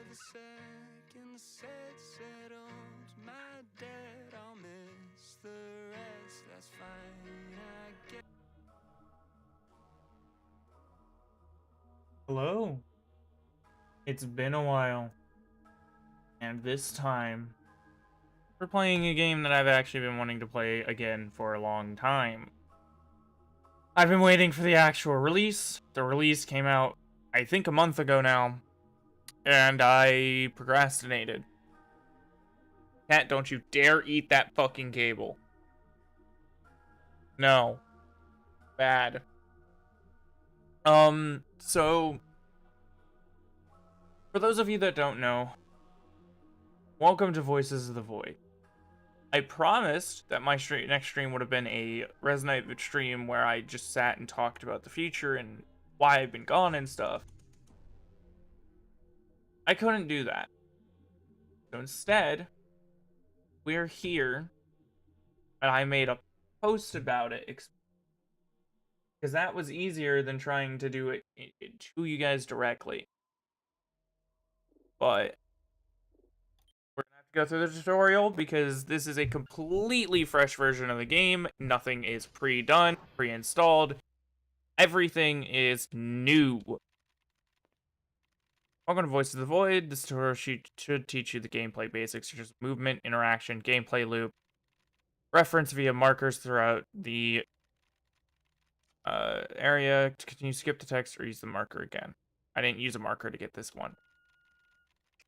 the second set settled my debt, I'll miss the rest, that's fine, I guess. Hello. It's been a while, and this time we're playing a game that I've actually been wanting to play again for a long time. I've been waiting for the actual release. The release came out, I think, a month ago now, and I procrastinated. Cat, don't you dare eat that fucking cable. No. Bad. So, for those of you that don't know, welcome to Voices of the Void. I promised that my next stream would have been a Resident Evil stream where I just sat and talked about the future and why I've been gone and stuff. I couldn't do that. So instead, we're here, and I made a post about it because that was easier than trying to do it to you guys directly. But we're gonna have to go through the tutorial because this is a completely fresh version of the game. Nothing is pre-done, pre-installed. Everything is new. Welcome to Voice of the Void. This tutorial should teach you the gameplay basics, such as movement, interaction, gameplay loop, reference via markers throughout the area. Can you skip the text or use the marker again? I didn't use a marker to get this one.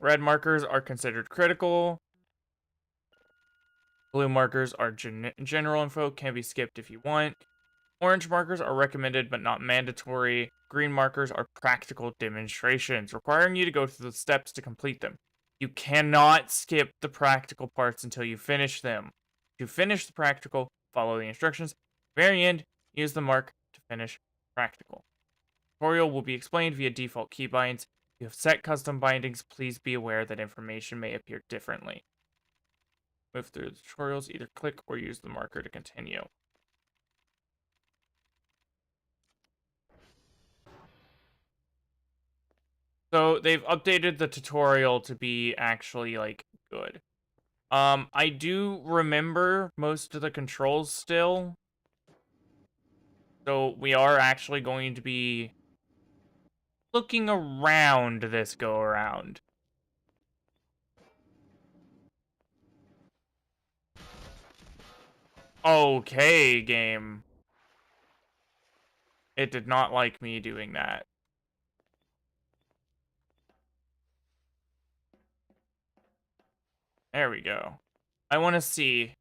Red markers are considered critical. Blue markers are general info, can be skipped if you want. Orange markers are recommended but not mandatory. Green markers are practical demonstrations, requiring you to go through the steps to complete them. You cannot skip the practical parts until you finish them. To finish the practical, follow the instructions. Very end, use the mark to finish practical. Tutorial will be explained via default keybinds. If you have set custom bindings, please be aware that information may appear differently. Move through the tutorials, either click or use the marker to continue. So they've updated the tutorial to be actually like good. I do remember most of the controls still. So we are actually going to be looking around this go around. Okay, game. It did not like me doing that. There we go. I want to see.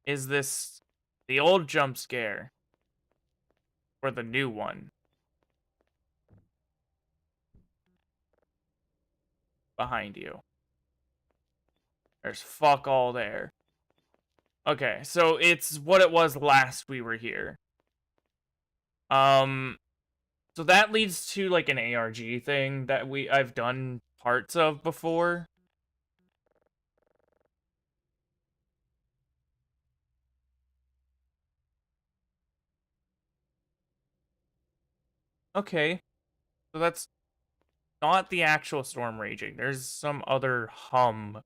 Is this the old jump scare? Or the new one? Behind you. There's fuck all there. Okay, so it's what it was last we were here. So that leads to like an ARG thing that I've done parts of before. Okay. So that's not the actual storm raging. There's some other hum.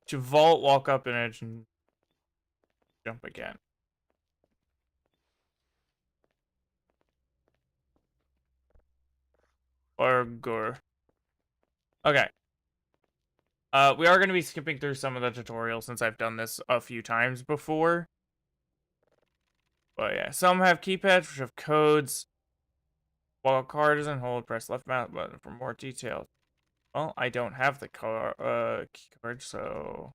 To vault, walk up an edge, and jump again. Burger. Okay. We are going to be skipping through some of the tutorials since I've done this a few times before. But yeah, some have keypads which have codes. While a card is on hold, press left mouse button for more details. Well, I don't have the key card, so...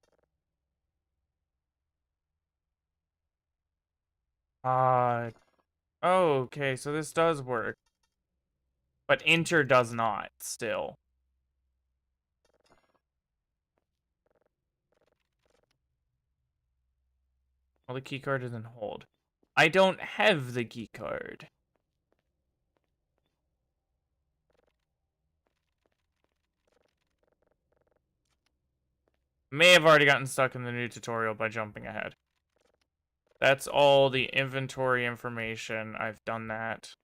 Okay, so this does work. But enter does not, still. Well, the key card isn't hold. I don't have the key card. May have already gotten stuck in the new tutorial by jumping ahead. That's all the inventory information. I've done that.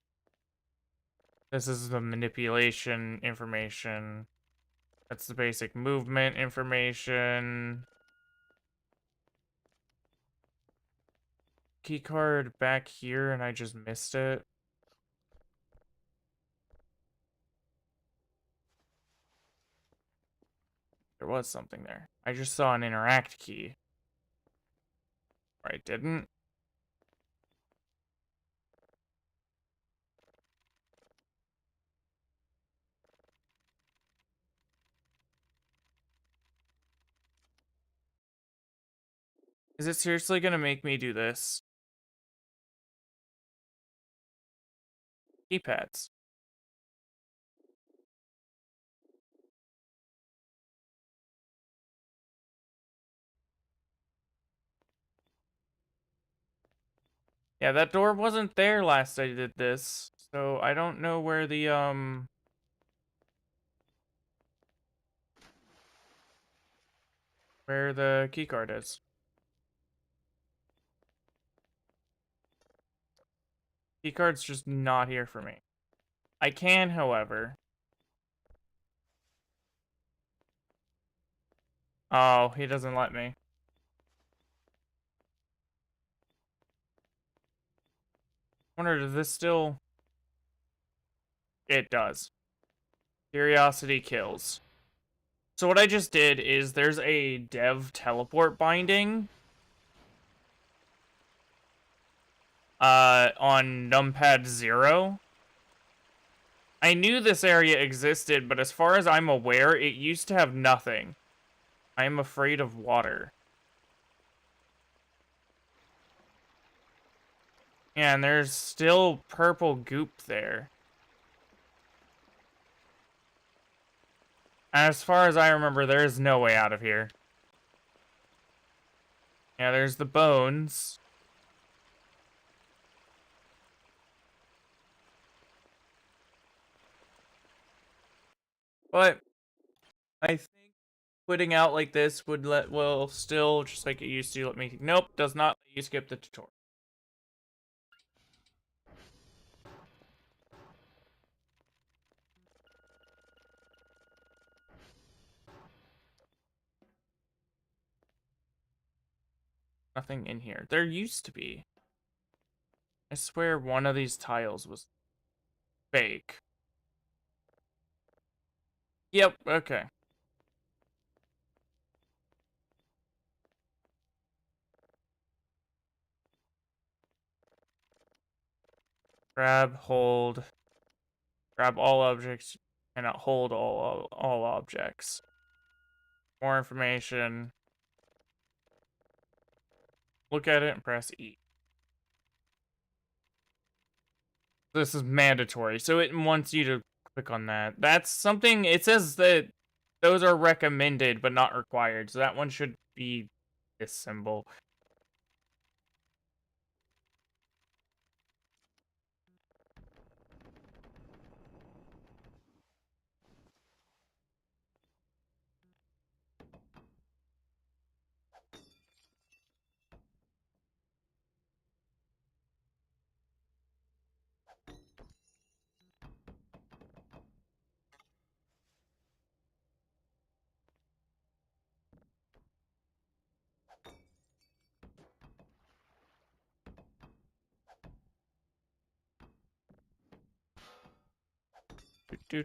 This is the manipulation information. That's the basic movement information. Keycard back here and I just missed it. There was something there. I just saw an interact key. Or I didn't. Is it seriously gonna make me do this? Keypads. Yeah, that door wasn't there last I did this. So I don't know where the keycard is. Keycard's just not here for me. I can, however. Oh, he doesn't let me. Wonder, does this still... It does. Curiosity kills. So what I just did is there's a dev teleport binding on numpad 0. I knew this area existed, but as far as I'm aware, it used to have nothing. I am afraid of water. Yeah, and there's still purple goop there. As far as I remember, there is no way out of here. Yeah, there's the bones. But I think quitting out like this will still, just like it used to, let me... Nope, does not let you skip the tutorial. Nothing in here. There used to be. I swear one of these tiles was fake. Yep, okay. Grab, hold. Grab all objects. Cannot hold all objects. More information. Look at it and press E. This is mandatory, so it wants you to click on that. That's something, it says that those are recommended but not required, so that one should be this symbol. Do.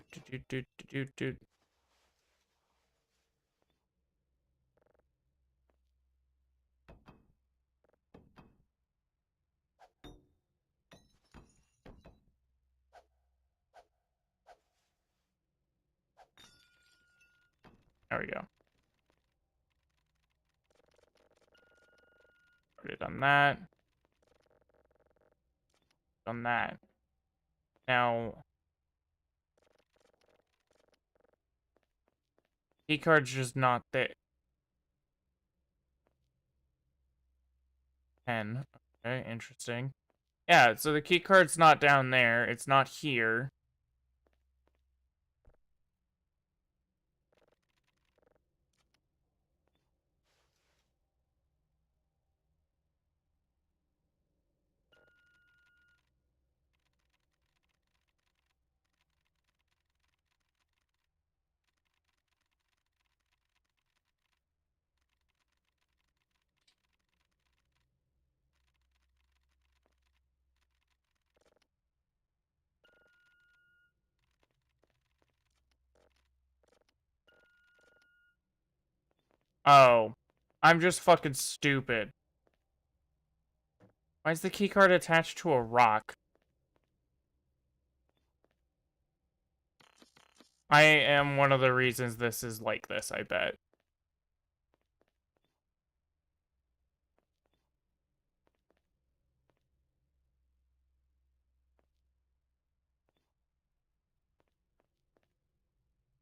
There we go. Already done that. Done that. Now, keycard's just not there. 10. Okay, interesting. Yeah, so the keycard's not down there. It's not here. Oh. I'm just fucking stupid. Why is the keycard attached to a rock? I am one of the reasons this is like this, I bet.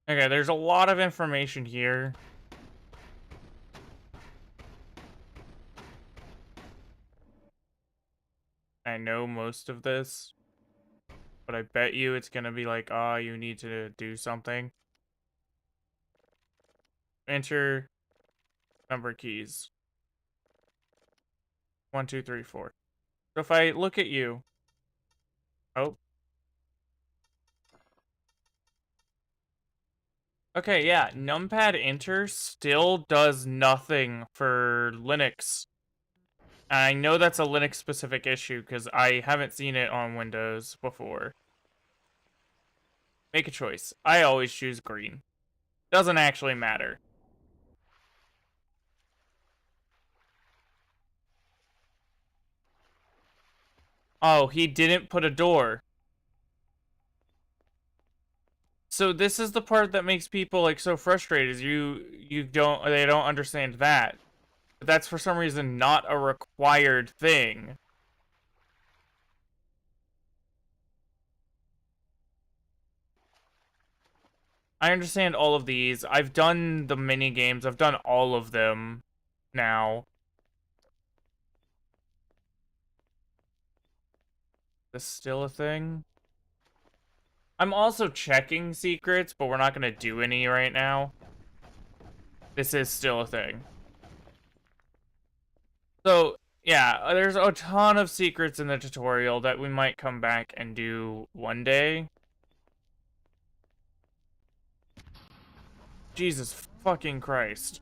Okay, there's a lot of information here. I know most of this, but I bet you it's gonna be like, oh, you need to do something. Enter number keys. 1, 2, 3, 4. So if I look at you, oh. Okay, yeah, numpad enter still does nothing for Linux. I know that's a Linux specific issue because I haven't seen it on Windows before. Make a choice. I always choose green. Doesn't actually matter. Oh, he didn't put a door. So this is the part that makes people like so frustrated. They don't understand that. But that's for some reason not a required thing. I understand all of these. I've done the mini games. I've done all of them now. This still a thing? I'm also checking secrets, but we're not going to do any right now. This is still a thing. So, yeah, there's a ton of secrets in the tutorial that we might come back and do one day. Jesus fucking Christ.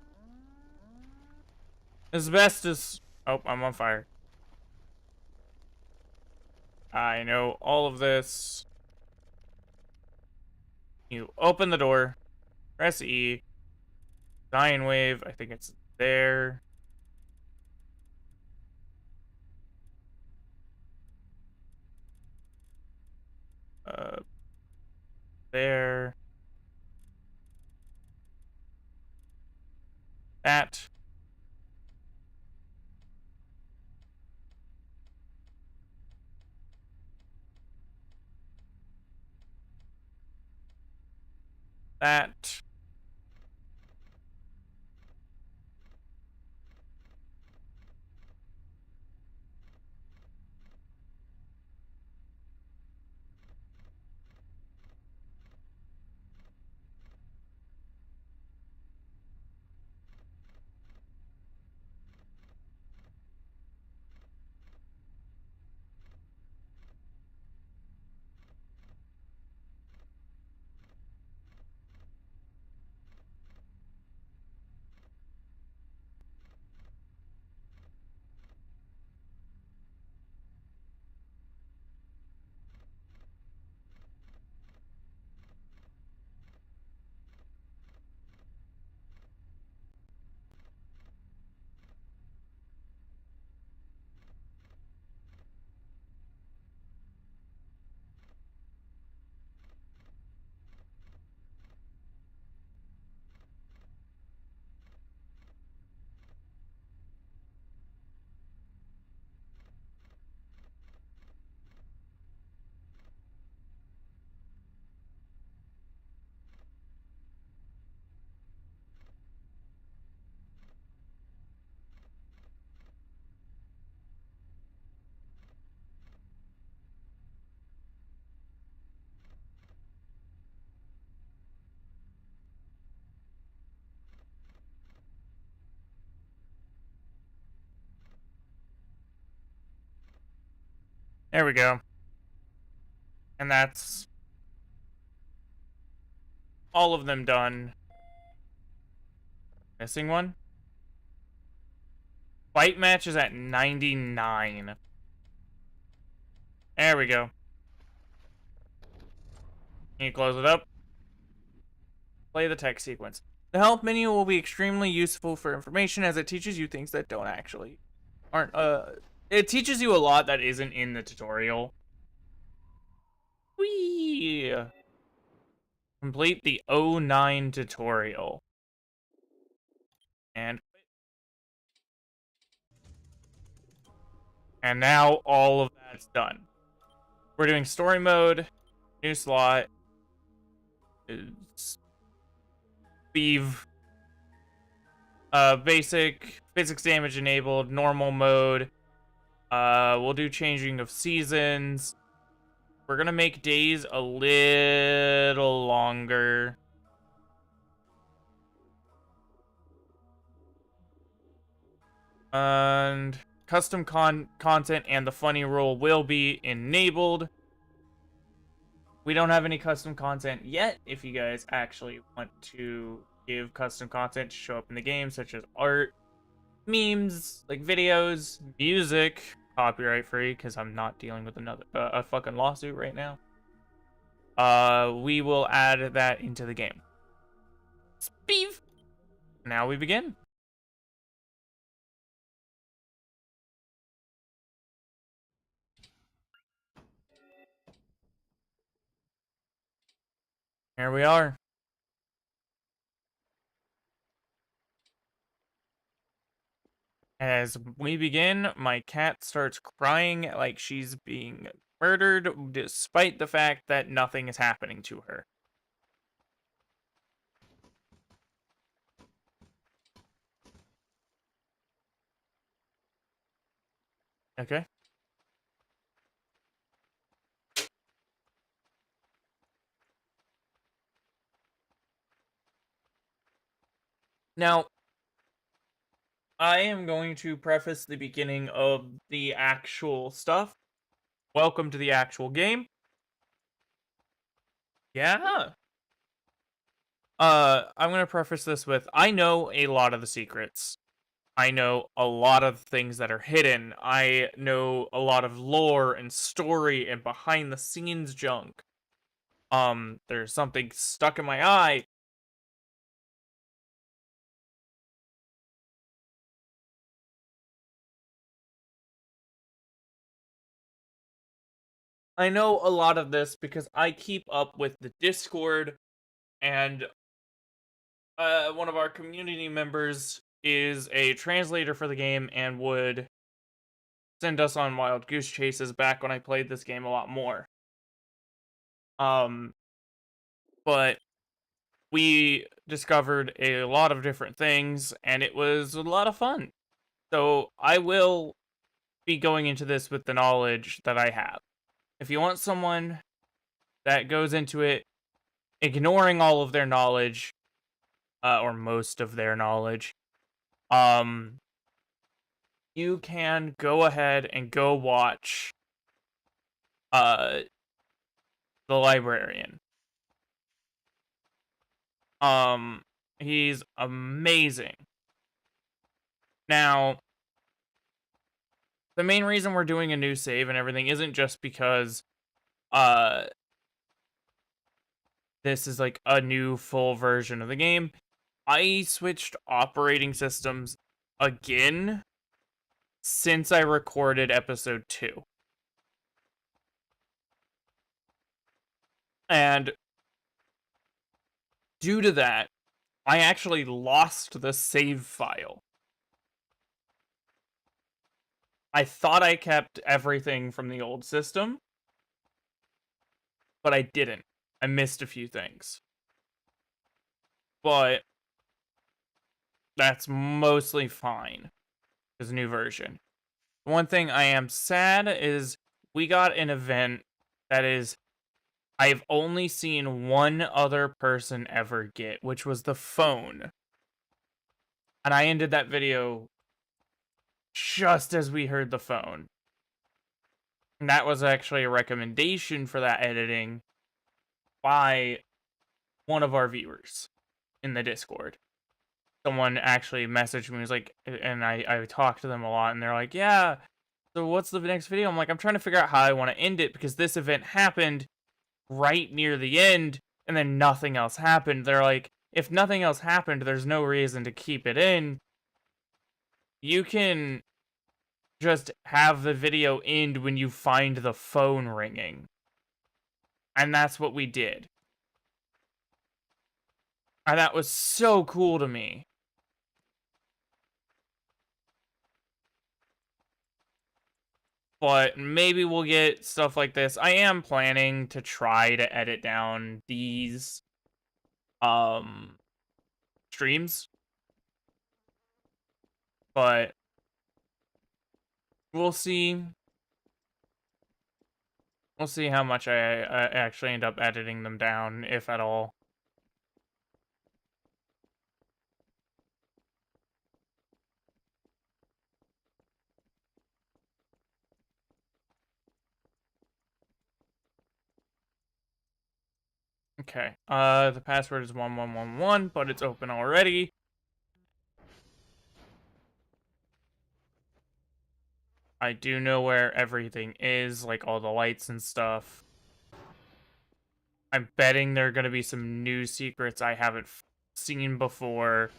Asbestos. Oh, I'm on fire. I know all of this. You open the door. Press E. Sine wave. I think it's there. There. That. That. There we go. And that's all of them done. Missing one? Fight match is at 99. There we go. Can you close it up? Play the text sequence. The help menu will be extremely useful for information as it teaches you things that aren't it teaches you a lot that isn't in the tutorial. Whee! Complete the 09 tutorial. And now all of that's done. We're doing story mode, new slot, Beeve, basic, physics damage enabled, normal mode. We'll do changing of seasons. We're gonna make days a little longer. And custom content and the funny rule will be enabled. We don't have any custom content yet. If you guys actually want to give custom content to show up in the game, such as art, memes, like videos, music, copyright free, because I'm not dealing with a fucking lawsuit right now. We will add that into the game. Speeve. Now we begin. Here we are. As we begin, my cat starts crying like she's being murdered, despite the fact that nothing is happening to her. Okay. Now, I am going to preface the beginning of the actual stuff. Welcome to the actual game. Yeah. I'm going to preface this with, I know a lot of the secrets. I know a lot of things that are hidden. I know a lot of lore and story and behind the scenes junk. There's something stuck in my eye. I know a lot of this because I keep up with the Discord, and one of our community members is a translator for the game and would send us on wild goose chases back when I played this game a lot more. But we discovered a lot of different things, and it was a lot of fun. So I will be going into this with the knowledge that I have. If you want someone that goes into it ignoring all of their knowledge, or most of their knowledge, you can go ahead and go watch The Librarian. He's amazing. Now, the main reason we're doing a new save and everything isn't just because this is like a new full version of the game. I switched operating systems again since I recorded episode 2. And due to that, I actually lost the save file. I thought I kept everything from the old system, but I didn't. I missed a few things. But that's mostly fine. It's a new version. One thing I am sad is we got an event that is I've only seen one other person ever get, which was the phone. And I ended that video just as we heard the phone. And that was actually a recommendation for that editing by one of our viewers in the Discord. Someone actually messaged me, was like, and I talked to them a lot, and they're like, yeah, so what's the next video? I'm like, I'm trying to figure out how I want to end it, because this event happened right near the end, and then nothing else happened. They're like, if nothing else happened, there's no reason to keep it in. You can just have the video end when you find the phone ringing. And that's what we did. And that was so cool to me. But maybe we'll get stuff like this. I am planning to try to edit down these streams. But we'll see. We'll see how much I actually end up editing them down, if at all. Okay, the password is 1111, but it's open already. I do know where everything is, like all the lights and stuff. I'm betting there are going to be some new secrets I haven't seen before.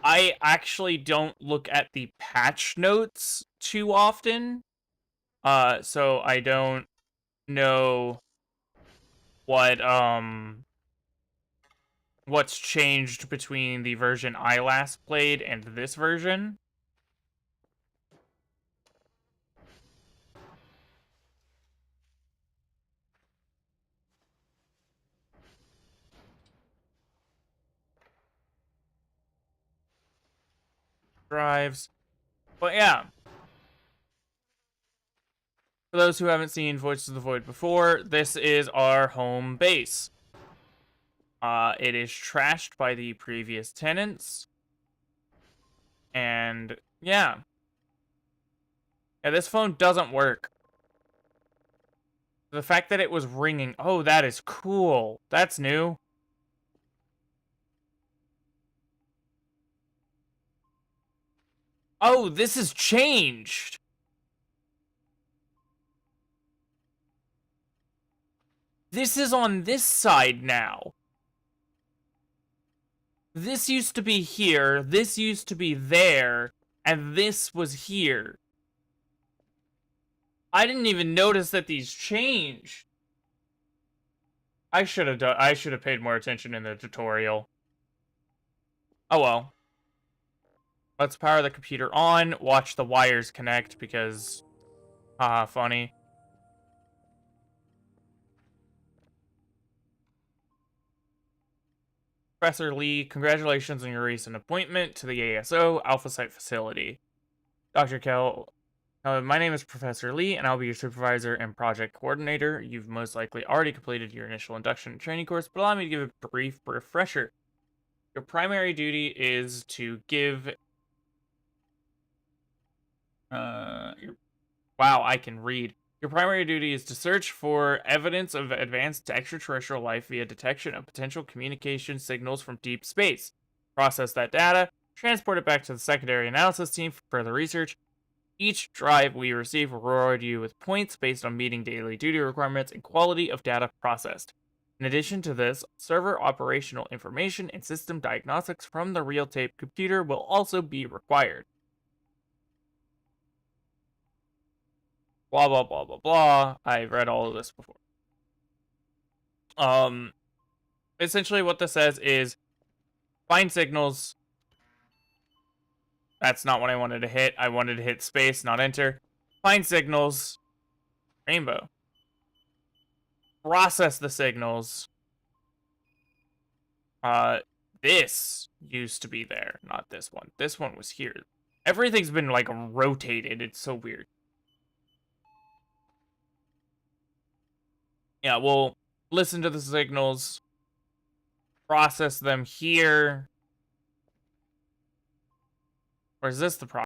I actually don't look at the patch notes too often. So I don't know what's changed between the version I last played and this version. Drives. But yeah. For those who haven't seen Voices of the Void before, this is our home base. It is trashed by the previous tenants. And yeah. Yeah, this phone doesn't work. The fact that it was ringing, oh, that is cool. That's new. Oh, this has changed. This is on this side now. This used to be here, this used to be there, and this was here. I didn't even notice that these changed. I should have paid more attention in the tutorial. Oh well. Let's power the computer on, watch the wires connect because haha, funny. Professor Lee, congratulations on your recent appointment to the ASO Alpha Site facility. Dr. Kell, my name is Professor Lee, and I'll be your supervisor and project coordinator. You've most likely already completed your initial induction and training course, but allow me to give a brief refresher. Your primary duty is to give... wow, I can read. Your primary duty is to search for evidence of advanced extraterrestrial life via detection of potential communication signals from deep space. Process that data, transport it back to the secondary analysis team for further research. Each drive we receive will reward you with points based on meeting daily duty requirements and quality of data processed. In addition to this, server operational information and system diagnostics from the real-tape computer will also be required. Blah, blah, blah, blah, blah. I've read all of this before. Essentially what this says is find signals. That's not what I wanted to hit. I wanted to hit space, not enter. Find signals. Rainbow. Process the signals. This used to be there, not this one. This one was here. Everything's been, like, rotated. It's so weird. Yeah, we'll listen to the signals. Process them here. Or is this the process?